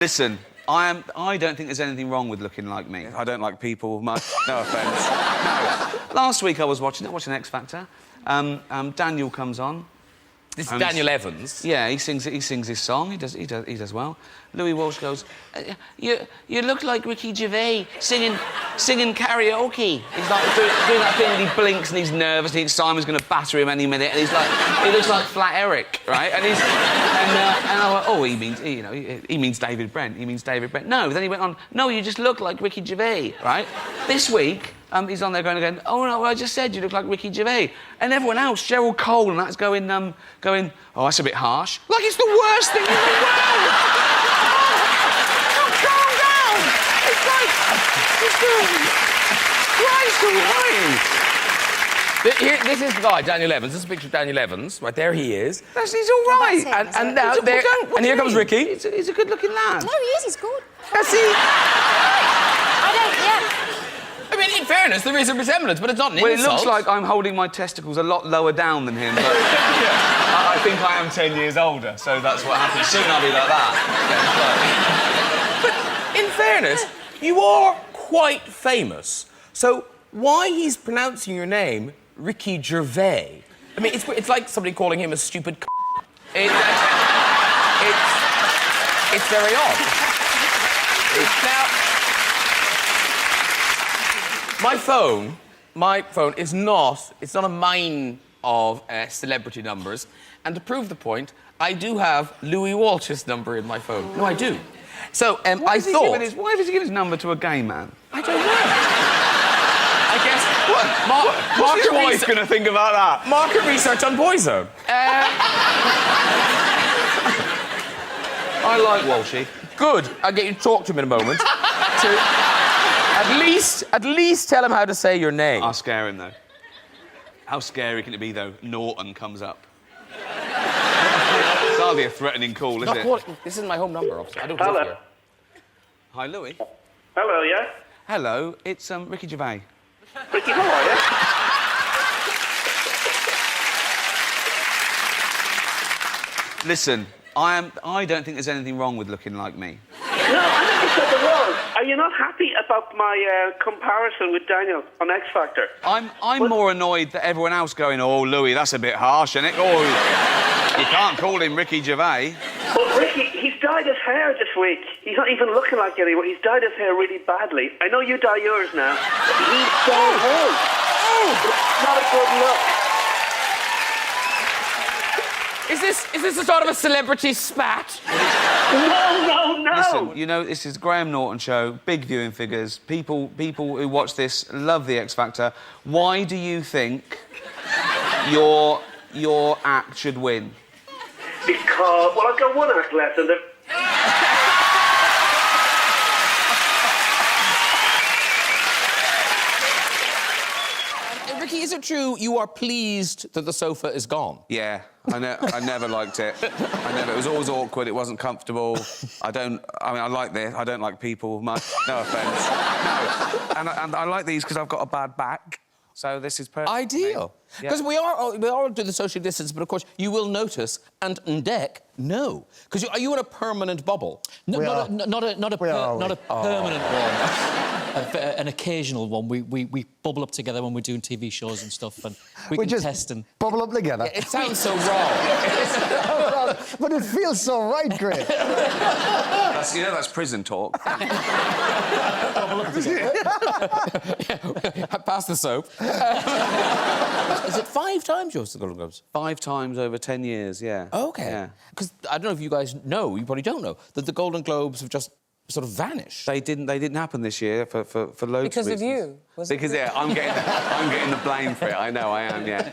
Listen, I don't think there's anything wrong with looking like me. I don't like people much. No offence. No. Last week I was watching X Factor. Daniel comes on. This is Daniel Evans. Yeah, he sings his song. He does well. Louis Walsh goes, you look like Ricky Gervais singing karaoke. He's like doing that thing and he blinks and he's nervous. And Simon's going to batter him any minute. And he's like, he looks like Flat Eric, right? And I went, oh, he means David Brent. He means David Brent. No, then he went on, no, you just look like Ricky Gervais, right? This week. He's on there going, oh, no, I just said you look like Ricky Gervais. And everyone else, Gerald Cole and that's going, oh, that's a bit harsh. Like it's the worst thing in the world! Calm down! It's like, Christ alive! This is the guy, Daniel Evans. This is a picture of Daniel Evans. Right there he is. He's all right. And now there... And here comes Ricky. He's a good-looking lad. No, he is. He's good. That's he. I mean, in fairness, there is a resemblance, but it's not an insult. Well, it looks like I'm holding my testicles a lot lower down than him, but I think I am 10 years older, so that's what happens. Soon I'll be like that. But in fairness, you are quite famous. So why he's pronouncing your name Ricky Gervais? I mean, it's like somebody calling him a stupid It's very odd. Now... My phone is not... It's not a mine of celebrity numbers. And to prove the point, I do have Louis Walsh's number in my phone. No, I do. So, why does he give his number to a gay man? I don't know. I guess... What's your wife going to think about that? Market research on Boyzone. I like Walshy. Good. I'll get you to talk to him in a moment. At least tell him how to say your name. I'll scare him, though. How scary can it be, though? Norton comes up. It's hardly a threatening call, is it? This is my home number, obviously. I don't Hello. live here. Hi, Louis. Hello, yeah? Hello, it's Ricky Gervais. Ricky, how are you? Listen, I don't think there's anything wrong with looking like me. No, I think you said there was. Are you not happy about my comparison with Daniel on X Factor? I'm more annoyed that everyone else going, oh, Louis, that's a bit harsh, isn't it? Oh, you can't call him Ricky Gervais. But Ricky, he's dyed his hair this week. He's not even looking like it anymore. He's dyed his hair really badly. I know you dye yours now. He's dyed his. It's not a good look. Is this a sort of a celebrity spat? No. Listen, you know, this is Graham Norton show, big viewing figures. People who watch this love the X Factor. Why do you think your act should win? Because, well, I've got one act left and Ricky, is it true you are pleased that the sofa is gone? Yeah, I never liked it. It was always awkward, it wasn't comfortable. I like this, I don't like people much. No offence. No. And I like these because I've got a bad back. So this is perfect. Ideal. Because we are doing the social distance, but of course you will notice, and Ndek, no. Because are you in a permanent bubble? No, not a permanent one. An occasional one. We bubble up together when we're doing TV shows and stuff, and we can just test and bubble up together. It sounds so wrong. But it feels so right, Greg. That's prison talk. bubble up together. Pass the soap. Is it 5 times yours, the Golden Globes? 5 times over 10 years, yeah. OK. Because I don't know if you guys know, you probably don't know, that the Golden Globes have just sort of vanished. They didn't happen this year for loads Because of of reasons. you? Because I'm getting the blame for it. I know I am. Yeah.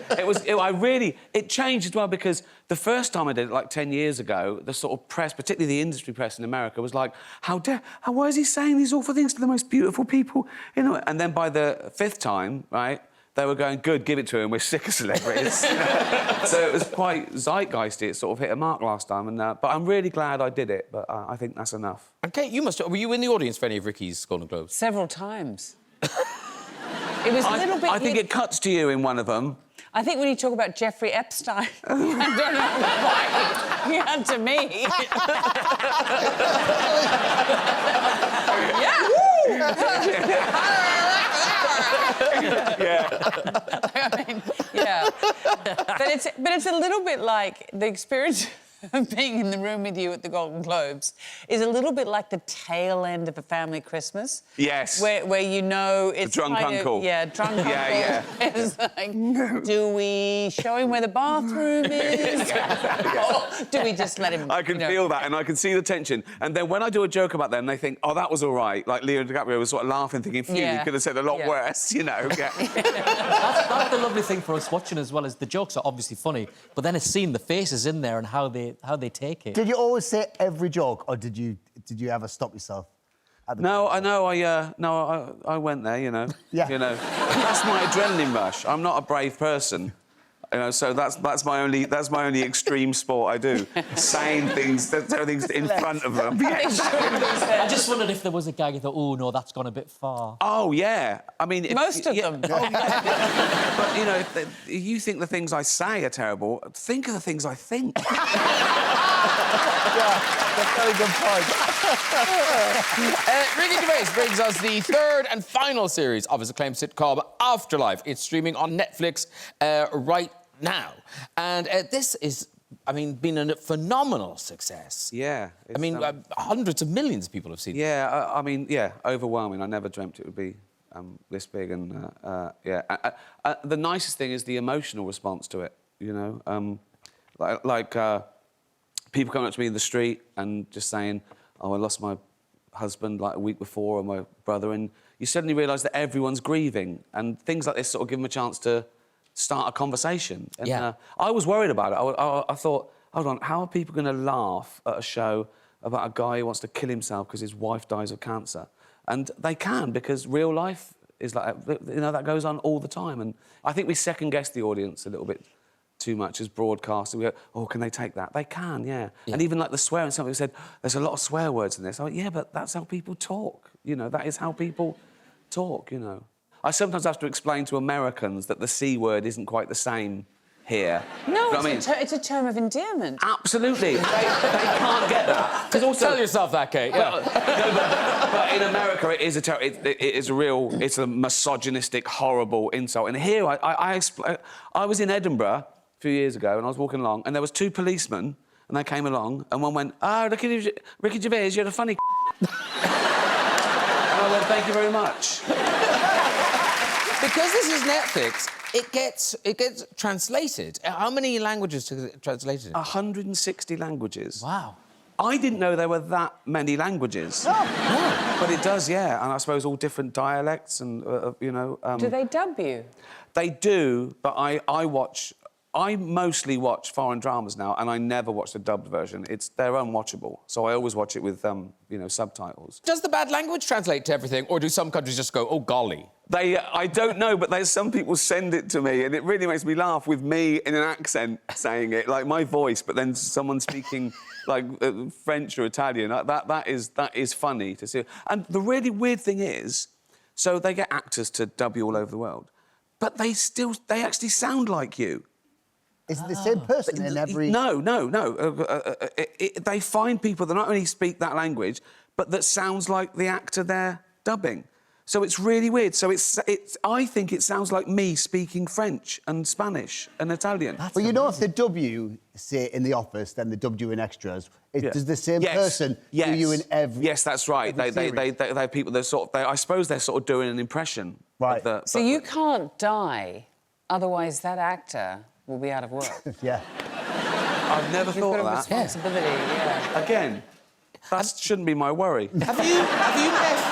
It changed as well because the first time I did it, like 10 years ago, the sort of press, particularly the industry press in America, was like, why is he saying these awful things to the most beautiful people? You know. And then by the 5th time, right, they were going, good, give it to him, we're sick of celebrities. So it was quite zeitgeisty, it sort of hit a mark last time. But I'm really glad I did it, but I think that's enough. And Kate, were you in the audience for any of Ricky's Golden Globes? Several times. It was a little bit... I think it cuts to you in one of them. I think when you talk about Jeffrey Epstein, I don't know why. Yeah, to me. Yeah. I mean, yeah. But it's a little bit like the experience of being in the room with you at the Golden Globes is a little bit like the tail end of a family Christmas. Yes. Where you know it's the drunk kind uncle. Of, yeah, drunk uncle. Yeah. It's like, do we show him where the bathroom is? Or do we just let him? I can feel that, and I can see the tension. And then when I do a joke about them, they think, "Oh, that was all right." Like Leo DiCaprio was sort of laughing, thinking, "Phew, you could have said a lot worse," you know. Yeah. That's the lovely thing for us watching as well, is the jokes are obviously funny, but then it's seeing the faces in there and how they take it. Did you always say every joke, or did you ever stop yourself? No, I know. I went there. You know. Yeah. You know, that's my adrenaline rush. I'm not a brave person. You know, so that's my only extreme sport I do. Saying things in front of them. Yes. I just wondered if there was a gag you thought, oh no, that's gone a bit far. Oh yeah. I mean, Most of them. Oh, yeah. But you know, if you think the things I say are terrible, think of the things I think. Yeah, that's a very good point. Ricky Gervais brings us the third and final series of his acclaimed sitcom Afterlife. It's streaming on Netflix right now. And this is, I mean, been a phenomenal success. Yeah. I mean, hundreds of millions of people have seen it. Yeah, I mean, yeah, overwhelming. I never dreamt it would be this big, and yeah. The nicest thing is the emotional response to it. You know, like people coming up to me in the street and just saying, "Oh, I lost my husband like a week before, or my brother," and you suddenly realise that everyone's grieving, and things like this sort of give them a chance to start a conversation. And, yeah. I was worried about it. I thought, hold on, how are people going to laugh at a show about a guy who wants to kill himself because his wife dies of cancer? And they can, because real life is like, you know, that goes on all the time. And I think we second-guess the audience a little bit too much as broadcasters. We go, oh, can they take that? They can, yeah. And even like the swearing, somebody said, there's a lot of swear words in this. I went, yeah, but that's how people talk. You know, that is how people talk, you know. I sometimes have to explain to Americans that the C word isn't quite the same here. No, you know it's a term of endearment. Absolutely. they can't get that. Because also... Tell yourself that, Kate. Yeah. No, but in America, it is it's a misogynistic, horrible insult. And here, I was in Edinburgh a few years ago, and I was walking along, and there was two policemen, and they came along, and one went, "Ah, Ricky Gervais, you're a funny." And I went, "Thank you very much." Because this is Netflix, it gets translated. How many languages is it translated in? 160 languages. Wow. I didn't know there were that many languages. Oh. But it does, yeah. And I suppose all different dialects and, you know... Do they dub you? They do, but I mostly watch foreign dramas now, and I never watch the dubbed version. They're unwatchable, so I always watch it with, you know, subtitles. Does the bad language translate to everything, or do some countries just go, oh, golly? I don't know, but there's some people send it to me, and it really makes me laugh with me in an accent saying it, like my voice, but then someone speaking like French or Italian. That is funny to see. And the really weird thing is, so they get actors to dub you all over the world, but they actually sound like you. Is it the same person in every... No. They find people that not only speak that language, but that sounds like the actor they're dubbing. So it's really weird. So I think it sounds like me speaking French and Spanish and Italian. But you know, if they dub you, say, in The Office, then they dubbed you in Extras, does the same person do you in every... Yes, that's right. They people, I suppose they're sort of doing an impression. Right. So you can't die, otherwise that actor will be out of work. Yeah. I've never thought of that. Responsibility, yeah. Again, that shouldn't be my worry. Have you met